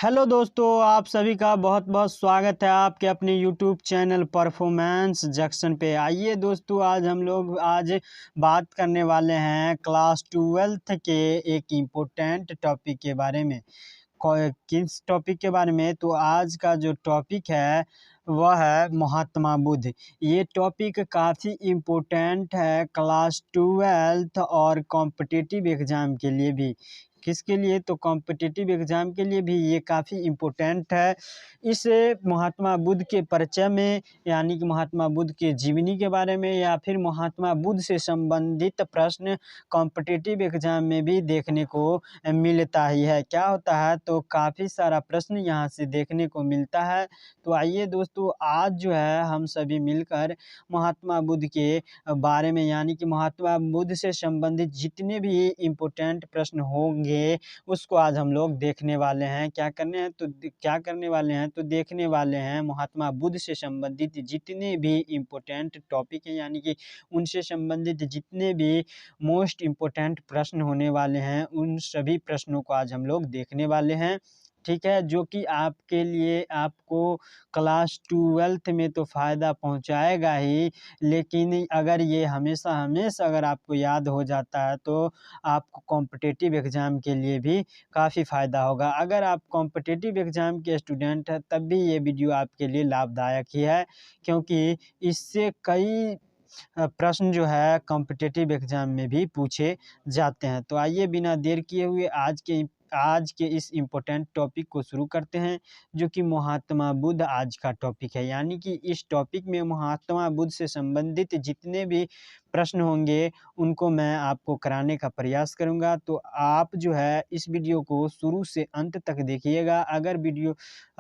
Hello दोस्तों, आप सभी का बहुत बहुत स्वागत है आपके अपने यूट्यूब चैनल परफॉर्मेंस जंक्शन पे। आइए दोस्तों, आज बात करने वाले हैं क्लास 12th के एक इम्पोर्टेंट टॉपिक के बारे में। किस टॉपिक के बारे में? तो आज का जो टॉपिक है वह है महात्मा बुद्ध। ये टॉपिक काफ़ी इम्पोर्टेंट है क्लास 12th और कॉम्पिटिटिव एग्ज़ाम के लिए भी। किसके लिए? तो कॉम्पिटिटिव एग्ज़ाम के लिए भी ये काफ़ी इम्पोर्टेंट है। इस महात्मा बुद्ध के परिचय में, यानी कि महात्मा बुद्ध के जीवनी के बारे में या फिर महात्मा बुद्ध से संबंधित प्रश्न कॉम्पिटिटिव एग्ज़ाम में भी देखने को मिलता ही है। क्या होता है? तो काफ़ी सारा प्रश्न यहाँ से देखने को मिलता है। तो आइए दोस्तों, आज जो है हम सभी मिलकर महात्मा बुद्ध के बारे में, यानी कि महात्मा बुद्ध से संबंधित जितने भी इम्पोर्टेंट प्रश्न होंगे उसको आज हम लोग देखने वाले हैं। क्या करने वाले हैं? तो देखने वाले हैं महात्मा बुद्ध से संबंधित जितने भी इम्पोर्टेंट टॉपिक हैं, यानी कि उनसे संबंधित जितने भी मोस्ट इम्पोर्टेंट प्रश्न होने वाले हैं, उन सभी प्रश्नों को आज हम लोग देखने वाले हैं। ठीक है, जो कि आपके लिए आपको क्लास 12th में तो फ़ायदा पहुंचाएगा ही, लेकिन अगर ये हमेशा अगर आपको याद हो जाता है तो आपको कॉम्पिटिटिव एग्ज़ाम के लिए भी काफ़ी फ़ायदा होगा। अगर आप कॉम्पिटिटिव एग्ज़ाम के स्टूडेंट हैं तब भी ये वीडियो आपके लिए लाभदायक ही है, क्योंकि इससे कई प्रश्न जो है कॉम्पिटिटिव एग्ज़ाम में भी पूछे जाते हैं। तो आइए बिना देर किए हुए आज के इस इम्पोर्टेंट टॉपिक को शुरू करते हैं, जो कि महात्मा बुद्ध आज का टॉपिक है। यानी कि इस टॉपिक में महात्मा बुद्ध से संबंधित जितने भी प्रश्न होंगे उनको मैं आपको कराने का प्रयास करूंगा। तो आप जो है इस वीडियो को शुरू से अंत तक देखिएगा। अगर वीडियो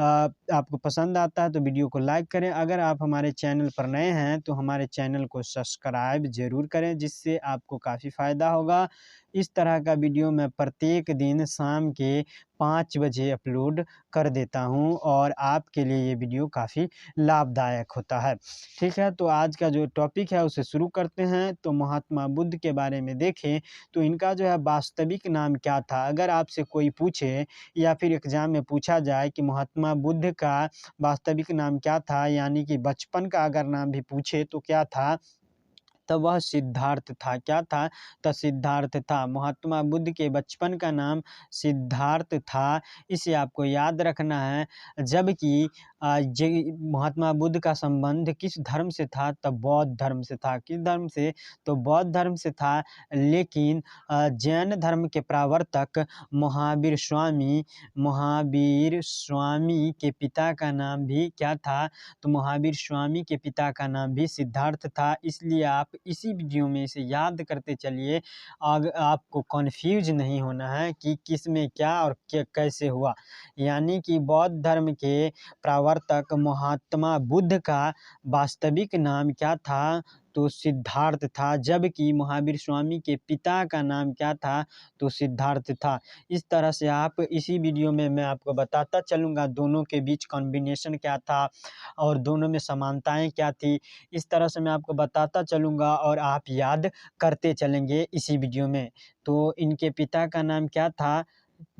आपको पसंद आता है तो वीडियो को लाइक करें। अगर आप हमारे चैनल पर नए हैं तो हमारे चैनल को सब्सक्राइब ज़रूर करें, जिससे आपको काफ़ी फ़ायदा होगा। इस तरह का वीडियो मैं प्रत्येक दिन शाम के 5 बजे अपलोड कर देता हूं और आपके लिए ये वीडियो काफ़ी लाभदायक होता है। ठीक है, तो आज का जो टॉपिक है उसे शुरू करते हैं। तो महात्मा बुद्ध के बारे में देखें तो इनका जो है वास्तविक नाम क्या था? अगर आपसे कोई पूछे या फिर एग्ज़ाम में पूछा जाए कि महात्मा बुद्ध का वास्तविक नाम क्या था, यानी कि बचपन का अगर नाम भी पूछे तो क्या था? तब वह सिद्धार्थ था। क्या था? तो सिद्धार्थ था। महात्मा बुद्ध के बचपन का नाम सिद्धार्थ था। इसे आपको याद रखना है। जबकि महात्मा बुद्ध का संबंध किस धर्म से था? तो बौद्ध धर्म से था। किस धर्म से? तो बौद्ध धर्म से था। लेकिन जैन धर्म के प्रवर्तक महावीर स्वामी के पिता का नाम भी क्या था? तो महावीर स्वामी के पिता का नाम भी सिद्धार्थ था। इसलिए आप इसी वीडियो में इसे याद करते चलिए। आपको कन्फ्यूज नहीं होना है कि किस में क्या और कैसे हुआ। यानी कि बौद्ध धर्म के प्रवर्तक महात्मा बुद्ध का वास्तविक नाम क्या था? तो सिद्धार्थ था। जबकि महावीर स्वामी के पिता का नाम क्या था? तो सिद्धार्थ था। इस तरह से आप इसी वीडियो में मैं आपको बताता चलूँगा दोनों के बीच कॉम्बिनेशन क्या था और दोनों में समानताएँ क्या थी। इस तरह से मैं आपको बताता चलूँगा और आप याद करते चलेंगे इसी वीडियो में। तो इनके पिता का नाम क्या था?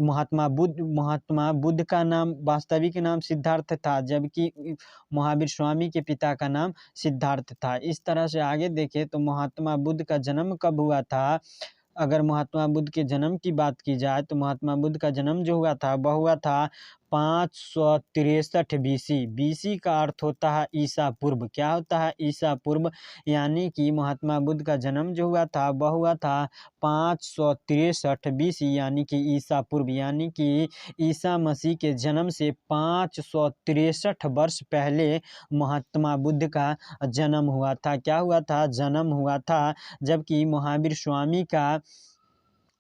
महात्मा बुद्ध का नाम वास्तविक नाम सिद्धार्थ था, जबकि महावीर स्वामी के पिता का नाम सिद्धार्थ था। इस तरह से आगे देखें तो महात्मा बुद्ध का जन्म कब हुआ था? अगर महात्मा बुद्ध के जन्म की बात की जाए तो महात्मा बुद्ध का जन्म जो हुआ था वह हुआ था 563 बीसी। बीसी का अर्थ होता है ईसा पूर्व। क्या होता है? ईसा पूर्व। यानी कि महात्मा बुद्ध का जन्म जो हुआ था वह हुआ था 563 बीसी, यानी कि ईसा पूर्व। यानी कि ईसा मसीह के जन्म से 563 वर्ष पहले महात्मा बुद्ध का जन्म हुआ था। क्या हुआ था? जन्म हुआ था। जबकि महावीर स्वामी का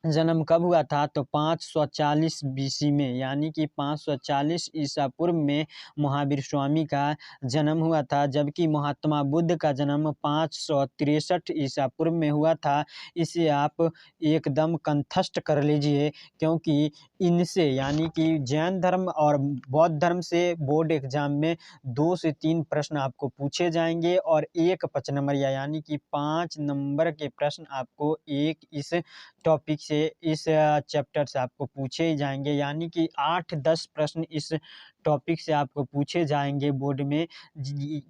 जन्म कब हुआ था? तो 540 बीसी में, यानी कि 540 ईसा पूर्व में महावीर स्वामी का जन्म हुआ था। जबकि महात्मा बुद्ध का जन्म 563 ईसा पूर्व में हुआ था। इसे आप एकदम कंठस्थ कर लीजिए, क्योंकि इनसे यानी कि जैन धर्म और बौद्ध धर्म से बोर्ड एग्जाम में 2 से 3 प्रश्न आपको पूछे जाएंगे और एक 5 नंबर यानी कि 5 नंबर के प्रश्न आपको एक इस टॉपिक से से इस चैप्टर से आपको पूछे ही जाएंगे, यानी कि 8-10 प्रश्न इस टॉपिक से आपको पूछे जाएंगे बोर्ड में।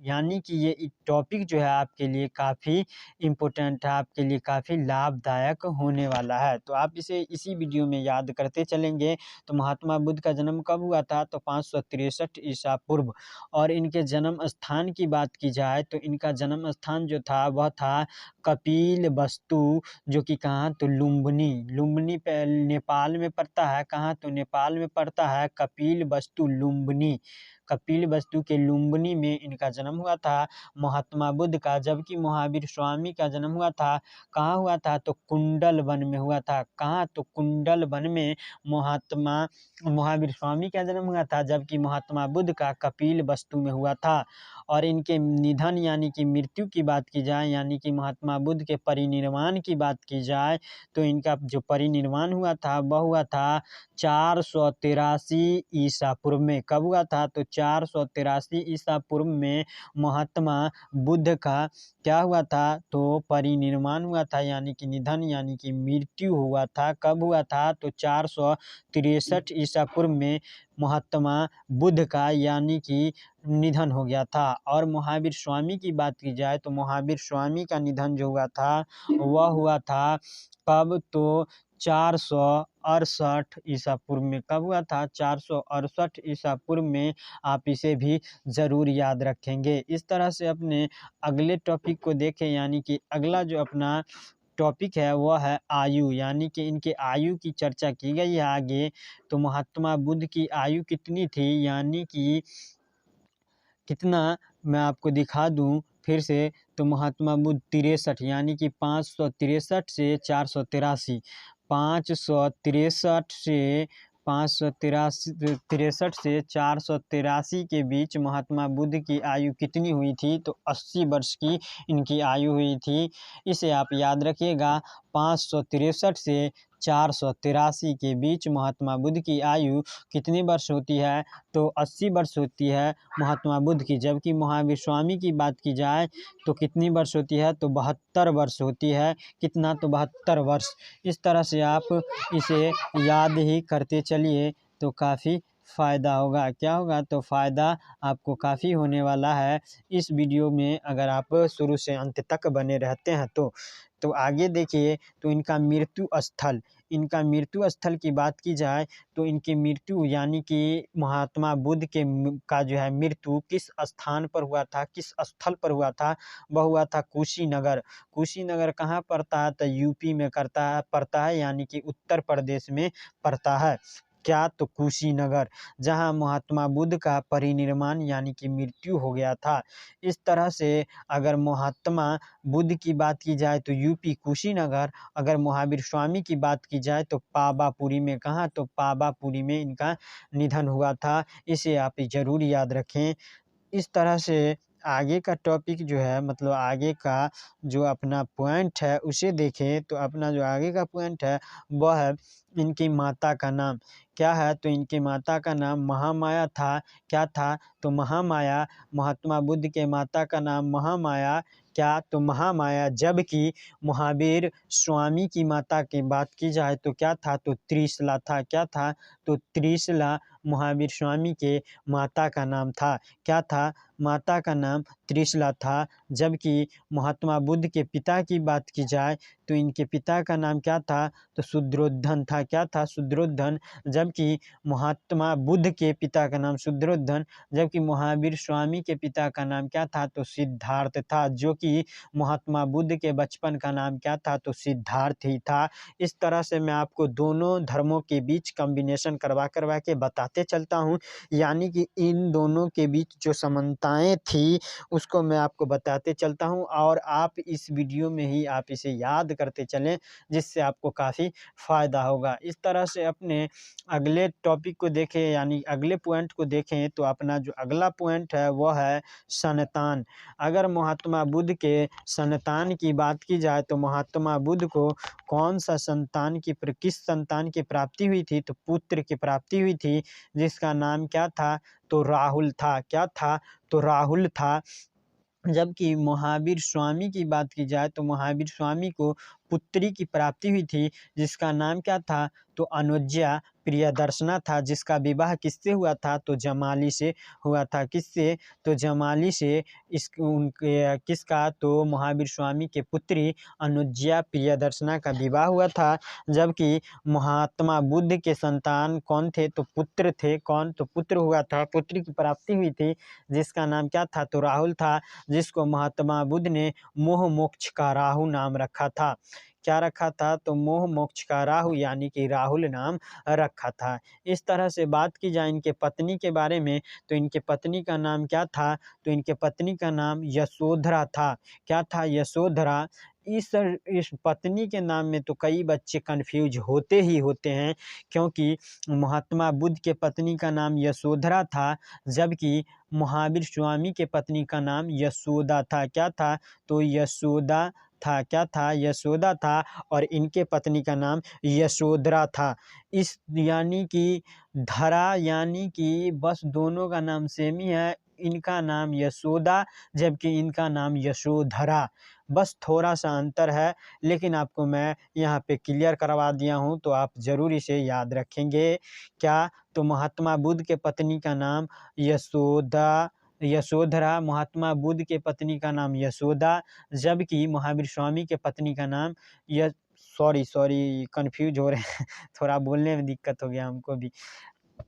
यानी कि ये टॉपिक जो है आपके लिए काफ़ी इम्पोर्टेंट है, आपके लिए काफ़ी लाभदायक होने वाला है। तो आप इसे इसी वीडियो में याद करते चलेंगे। तो महात्मा बुद्ध का जन्म कब हुआ था? तो 563 ईसा पूर्व। और इनके जन्म स्थान की बात की जाए तो इनका जन्म स्थान जो था वह था कपिलवस्तु, जो कि कहाँ? तो लुम्बिनी। लुम्बिनी पे नेपाल में पड़ता है। कहाँ? तो नेपाल में पड़ता है कपिलवस्तु लुम्बिनी। कपिलवस्तु के लुम्बिनी में इनका जन्म हुआ था महात्मा बुद्ध का। जबकि महावीर स्वामी का जन्म हुआ था कहाँ हुआ था? तो कुंडल वन में हुआ था। कहाँ? तो कुंडल वन में महावीर स्वामी का जन्म हुआ था, जबकि महात्मा बुद्ध का कपिलवस्तु में हुआ था। और इनके निधन यानी कि मृत्यु की बात की जाए, यानी कि महात्मा बुद्ध के परिनिर्वाण की बात की जाए तो इनका जो परिनिर्वाण हुआ था वह हुआ था 483 ईसा पूर्व में। कब हुआ था? तो 483 ईसा पूर्व में महात्मा बुद्ध का क्या हुआ था? तो परिनिर्वाण हुआ था, यानी कि निधन यानी कि मृत्यु हुआ था। कब हुआ था? तो 463 ईसा पूर्व में महात्मा बुद्ध का यानी कि निधन हो गया था। और महावीर स्वामी की बात की जाए तो महावीर स्वामी का निधन जो हुआ था वह हुआ था कब? तो 468 ईसा पूर्व में। कब हुआ था? 468 ईसा पूर्व में। आप इसे भी ज़रूर याद रखेंगे। इस तरह से अपने अगले टॉपिक को देखें, यानी कि अगला जो अपना टॉपिक है वह है आयु, यानी कि इनके आयु की चर्चा की गई है आगे। तो महात्मा बुद्ध की आयु कितनी थी, यानी कि कितना, मैं आपको दिखा दूं फिर से। तो महात्मा बुद्ध 63, यानी कि 563 से 483, 563 से 563 से 483 के बीच महात्मा बुद्ध की आयु कितनी हुई थी? तो 80 वर्ष की इनकी आयु हुई थी। इसे आप याद रखिएगा, 563 से 483 के बीच महात्मा बुद्ध की आयु कितनी वर्ष होती है? तो 80 वर्ष होती है महात्मा बुद्ध की। जबकि महावीर स्वामी की बात की जाए तो कितनी वर्ष होती है? तो 72 वर्ष होती है। कितना? तो 72 वर्ष। इस तरह से आप इसे याद ही करते चलिए तो काफ़ी फ़ायदा होगा। क्या होगा? तो फ़ायदा आपको काफ़ी होने वाला है इस वीडियो में, अगर आप शुरू से अंत तक बने रहते हैं तो आगे देखिए। तो इनका मृत्यु स्थल की बात की जाए तो इनकी मृत्यु यानी कि महात्मा बुद्ध का जो है मृत्यु किस स्थान पर हुआ था, किस स्थल पर हुआ था? वह हुआ था कुशीनगर। कुशीनगर कहाँ पड़ता है? तो यूपी में पड़ता है, यानी कि उत्तर प्रदेश में पड़ता है। क्या? तो कुशीनगर, जहाँ महात्मा बुद्ध का परिनिर्वाण यानी कि मृत्यु हो गया था। इस तरह से अगर महात्मा बुद्ध की बात की जाए तो यूपी कुशीनगर, अगर महावीर स्वामी की बात की जाए तो पावापुरी में। कहाँ? तो पावापुरी में इनका निधन हुआ था। इसे आप ज़रूर याद रखें। इस तरह से आगे का टॉपिक जो है, मतलब आगे का जो अपना पॉइंट है उसे देखें। तो अपना जो आगे का पॉइंट है वह है इनकी माता का नाम। क्या है? तो इनकी माता का नाम महामाया था। क्या था? तो महामाया। महात्मा बुद्ध के माता का नाम महामाया। क्या? तो महामाया। जबकि महावीर स्वामी की माता की बात की जाए तो क्या था? तो त्रिशला था। क्या था? तो त्रिशला महावीर स्वामी के माता का नाम था। क्या था? माता का नाम त्रिशला था। जबकि महात्मा बुद्ध के पिता की बात की जाए तो इनके पिता का नाम क्या था? तो शुद्रोधन था। क्या था? शुद्रोधन। जबकि महात्मा बुद्ध के पिता का नाम शुद्रोधन, जबकि महावीर स्वामी के पिता का नाम क्या था? तो सिद्धार्थ था। जो कि महात्मा बुद्ध के बचपन का नाम क्या था? तो सिद्धार्थ ही था। इस तरह से मैं आपको दोनों धर्मों के बीच कॉम्बिनेशन करवा के बताते चलता हूँ, यानी कि इन दोनों के बीच जो समानताएं थी उसको मैं आपको बताते चलता हूँ। और आप इस वीडियो में ही आप इसे याद करते चलें, जिससे आपको काफ़ी फ़ायदा होगा। इस तरह से अपने अगले टॉपिक को देखें, यानी अगले पॉइंट को देखें। तो अपना जो अगला पॉइंट है वह है संतान। अगर महात्मा बुद्ध के संतान की बात की जाए तो महात्मा बुद्ध को किस संतान की प्राप्ति हुई थी? तो पुत्र की प्राप्ति हुई थी, जिसका नाम क्या था? तो राहुल था। क्या था? तो राहुल था। जबकि महावीर स्वामी की बात की जाए तो महावीर स्वामी को पुत्री की प्राप्ति हुई थी, जिसका नाम क्या था, तो अनुज्ञा प्रियदर्शना था, जिसका विवाह किससे हुआ था, तो जमाली से हुआ था। किससे, तो जमाली से। इस उनके किसका, तो महावीर स्वामी के पुत्री अनुज्ञा प्रियदर्शना का विवाह हुआ था। जबकि महात्मा बुद्ध के संतान कौन थे, तो पुत्र थे। कौन, तो पुत्र हुआ था, पुत्री की प्राप्ति हुई थी, जिसका नाम क्या था, तो राहुल था, जिसको महात्मा बुद्ध ने मोह मोक्ष का राहु नाम रखा था। क्या रखा था, तो मोह मोक्ष का राहु यानी कि राहुल नाम रखा था। इस तरह से बात की जाए इनके पत्नी के बारे में, तो इनके पत्नी का नाम क्या था, तो इनके पत्नी का नाम यशोधरा था। क्या था, यशोधरा। इस पत्नी के नाम में तो कई बच्चे कंफ्यूज होते ही होते हैं, क्योंकि महात्मा बुद्ध के पत्नी का नाम यशोधरा था, जबकि महावीर स्वामी के पत्नी का नाम यशोदा था। क्या था, तो यशोदा था। क्या था, यशोदा था। और इनके पत्नी का नाम यशोधरा था। इस यानी कि धरा यानी कि बस दोनों का नाम सेम ही है। इनका नाम यशोदा, जबकि इनका नाम यशोधरा, बस थोड़ा सा अंतर है, लेकिन आपको मैं यहाँ पे क्लियर करवा दिया हूँ, तो आप ज़रूर इसे याद रखेंगे। क्या, तो महात्मा बुद्ध के पत्नी का नाम यशोधरा, महात्मा बुद्ध के पत्नी का नाम यशोदा, जबकि महावीर स्वामी के पत्नी का नाम सॉरी कंफ्यूज हो रहे हैं थोड़ा बोलने में दिक्कत हो गया हमको भी।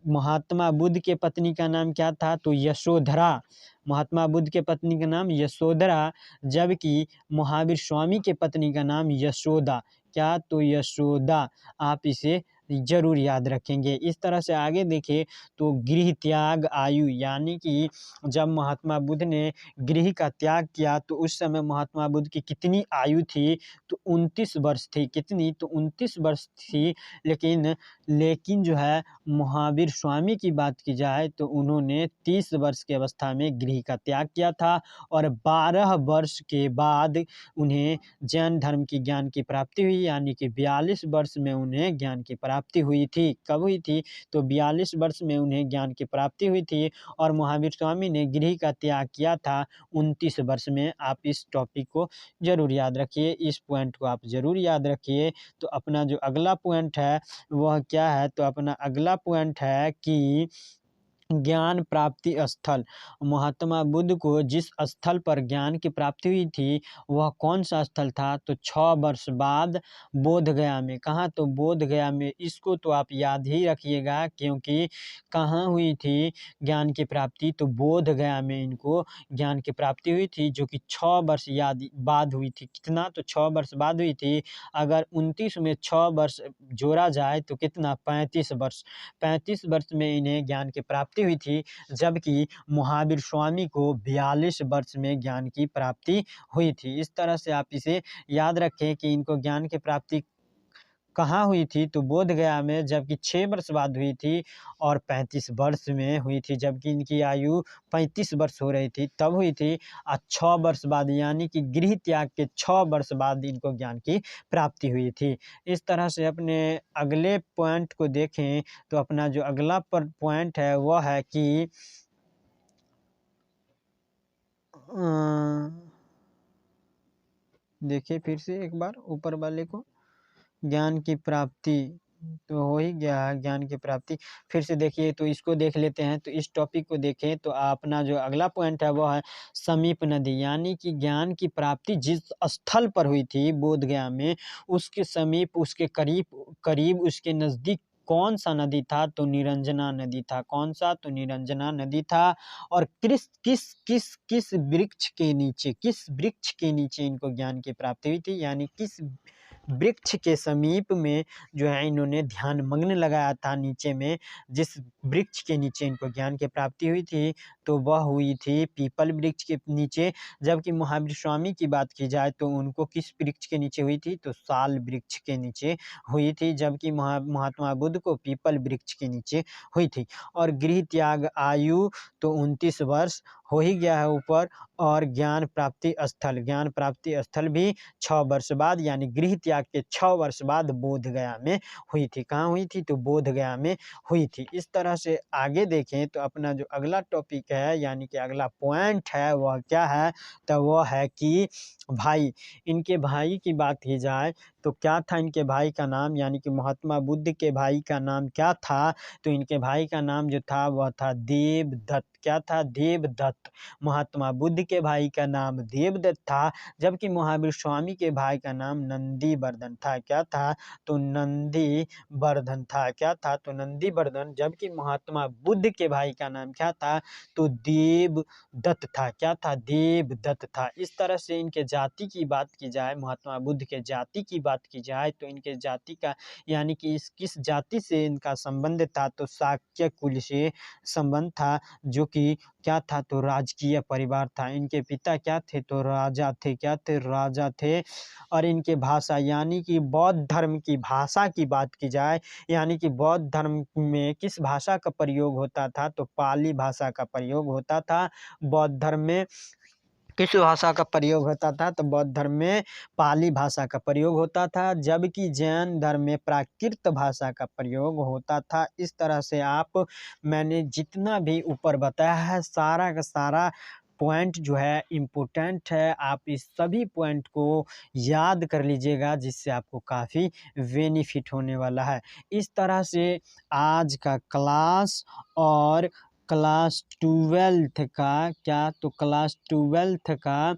महात्मा बुद्ध के पत्नी का नाम क्या था, तो यशोधरा। महात्मा बुद्ध के पत्नी का नाम यशोधरा, जबकि महावीर स्वामी के पत्नी का नाम यशोदा। क्या, तो यशोदा। आप इसे जरूर याद रखेंगे। इस तरह से आगे देखें तो गृह त्याग आयु, यानी कि जब महात्मा बुद्ध ने गृह का त्याग किया तो उस समय महात्मा बुद्ध की कितनी आयु थी, तो 29 वर्ष थी। कितनी, तो 29 वर्ष थी। लेकिन जो है महावीर स्वामी की बात की जाए तो उन्होंने 30 वर्ष की अवस्था में गृह का त्याग किया था, और 12 वर्ष के बाद उन्हें जैन धर्म की ज्ञान की प्राप्ति हुई, यानी कि 42 वर्ष में उन्हें ज्ञान की प्राप्ति हुई थी। कब हुई थी, तो 42 वर्ष में उन्हें ज्ञान की प्राप्ति हुई थी। और महावीर स्वामी ने गृह का त्याग किया था 29 वर्ष में। आप इस टॉपिक को जरूर याद रखिए, इस पॉइंट को आप जरूर याद रखिए। तो अपना जो अगला पॉइंट है वह क्या है, तो अपना अगला पॉइंट है कि ज्ञान प्राप्ति स्थल। महात्मा बुद्ध को जिस स्थल पर ज्ञान की प्राप्ति हुई थी वह कौन सा स्थल था, तो 6 वर्ष बाद बोध गया में। कहाँ, तो बोध गया में। इसको तो आप याद ही रखिएगा, क्योंकि कहाँ हुई थी ज्ञान की प्राप्ति, तो बोध गया में इनको ज्ञान की प्राप्ति हुई थी, जो कि 6 वर्ष बाद हुई थी। कितना, तो 6 वर्ष बाद हुई थी। अगर 29 में 6 वर्ष जोड़ा जाए तो कितना, 35 वर्ष। 35 वर्ष में इन्हें ज्ञान की प्राप्ति हुई थी, जबकि महावीर स्वामी को 42 वर्ष में ज्ञान की प्राप्ति हुई थी। इस तरह से आप इसे याद रखें कि इनको ज्ञान की प्राप्ति कहाँ हुई थी, तो बोध गया में, जबकि 6 वर्ष बाद हुई थी, और 35 वर्ष में हुई थी, जबकि इनकी आयु 35 वर्ष हो रही थी तब हुई थी। और 6 वर्ष बाद, यानी कि गृह त्याग के 6 वर्ष बाद इनको ज्ञान की प्राप्ति हुई थी। इस तरह से अपने अगले पॉइंट को देखें तो अपना जो अगला पॉइंट है वह है कि देखिए फिर से एक बार ऊपर वाले को, ज्ञान की प्राप्ति तो हो ही गया है। ज्ञान की प्राप्ति फिर से देखिए, तो इसको देख लेते हैं। तो इस टॉपिक को देखें तो अपना जो अगला पॉइंट है वो है समीप नदी, यानी कि ज्ञान की प्राप्ति जिस स्थल पर हुई थी बोध गया में, उसके समीप, उसके करीब उसके नज़दीक कौन सा नदी था, तो निरंजना नदी था। कौन सा, तो निरंजना नदी था। और किस किस किस किस वृक्ष के नीचे इनको ज्ञान की प्राप्ति हुई थी, यानी किस वृक्ष के समीप में जो है इन्होंने ध्यान मग्न लगाया था नीचे में, जिस वृक्ष के नीचे इनको ज्ञान की प्राप्ति हुई थी, तो वह हुई थी पीपल वृक्ष के नीचे। जबकि महावीर स्वामी की बात की जाए तो उनको किस वृक्ष के नीचे हुई थी, तो साल वृक्ष के नीचे हुई थी, जबकि महात्मा बुद्ध को पीपल वृक्ष के नीचे हुई थी। और गृह त्याग आयु तो 29 वर्ष, हो ही गया है ऊपर। और ज्ञान प्राप्ति स्थल भी 6 वर्ष बाद यानी गृह त्याग के 6 वर्ष बाद बोध गया में हुई थी। कहाँ हुई थी? तो बोध गया में हुई थी। इस तरह से आगे देखें तो अपना जो अगला टॉपिक है यानी कि अगला पॉइंट है वह क्या है? तो वह है कि भाई, इनके भाई की बात की जाए तो क्या था इनके भाई का नाम, यानी कि महात्मा बुद्ध के भाई का नाम क्या था? तो इनके भाई का नाम जो था वह था देवदत्त। क्या था? देवदत्त। महात्मा बुद्ध के भाई का नाम देवदत्त था, जबकि महावीर स्वामी के भाई का नाम नंदीवर्धन था। क्या था? तो नंदीवर्धन था। क्या था? तो नंदीवर्धन। जबकि महात्मा बुद्ध के भाई का नाम क्या था? तो देवदत्त था। क्या था? देवदत्त था। इस तरह से इनके जाति की बात की जाए, महात्मा बुद्ध के जाति की बात की जाए तो इनके जाति का यानी कि इस किस जाति से इनका संबंध था? तो शाक्य कुल से संबंध था, जो कि क्या था? तो राजकीय परिवार था। इनके पिता क्या थे? तो राजा थे। क्या थे? राजा थे। और इनके भाषा यानी कि बौद्ध धर्म की भाषा की बात की जाए, यानी कि बौद्ध धर्म में किस भाषा का प्रयोग होता था? तो पाली भाषा का प्रयोग होता था। बौद्ध धर्म में किस भाषा का प्रयोग होता था? तो बौद्ध धर्म में पाली भाषा का प्रयोग होता था, जबकि जैन धर्म में प्राकृत भाषा का प्रयोग होता था। इस तरह से मैंने जितना भी ऊपर बताया है सारा का सारा पॉइंट जो है इम्पोर्टेंट है। आप इस सभी पॉइंट को याद कर लीजिएगा, जिससे आपको काफ़ी बेनिफिट होने वाला है। इस तरह से आज का क्लास और क्लास 12th का क्या? तो क्लास 12th का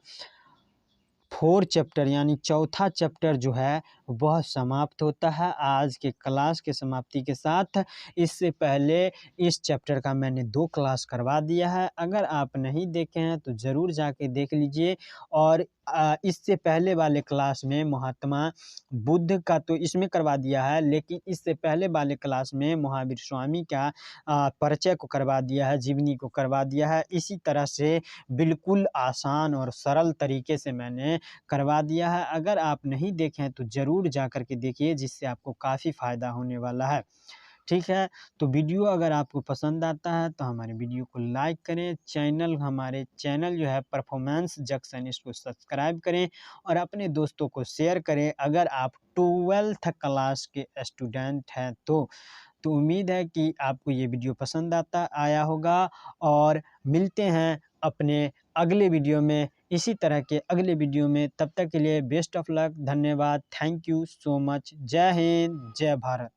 4 चैप्टर यानी चौथा चैप्टर जो है वह समाप्त होता है आज के क्लास के समाप्ति के साथ। इससे पहले इस चैप्टर का मैंने 2 क्लास करवा दिया है। अगर आप नहीं देखे हैं तो ज़रूर जाके देख लीजिए। और इससे पहले वाले क्लास में महात्मा बुद्ध का तो इसमें करवा दिया है, लेकिन इससे पहले वाले क्लास में महावीर स्वामी का परिचय को करवा दिया है, जीवनी को करवा दिया है। इसी तरह से बिल्कुल आसान और सरल तरीके से मैंने करवा दिया है। अगर आप नहीं देखें तो ज़रूर जा कर के देखिए, जिससे आपको काफ़ी फ़ायदा होने वाला है। ठीक है, तो वीडियो अगर आपको पसंद आता है तो हमारे वीडियो को लाइक करें, हमारे चैनल जो है परफॉर्मेंस जंक्शन, इसको सब्सक्राइब करें और अपने दोस्तों को शेयर करें अगर आप 12th क्लास के स्टूडेंट हैं तो उम्मीद है कि आपको ये वीडियो पसंद आया होगा। और मिलते हैं अपने अगले वीडियो में, इसी तरह के अगले वीडियो में। तब तक के लिए बेस्ट ऑफ लक, धन्यवाद, थैंक यू सो मच। जय हिंद, जय भारत।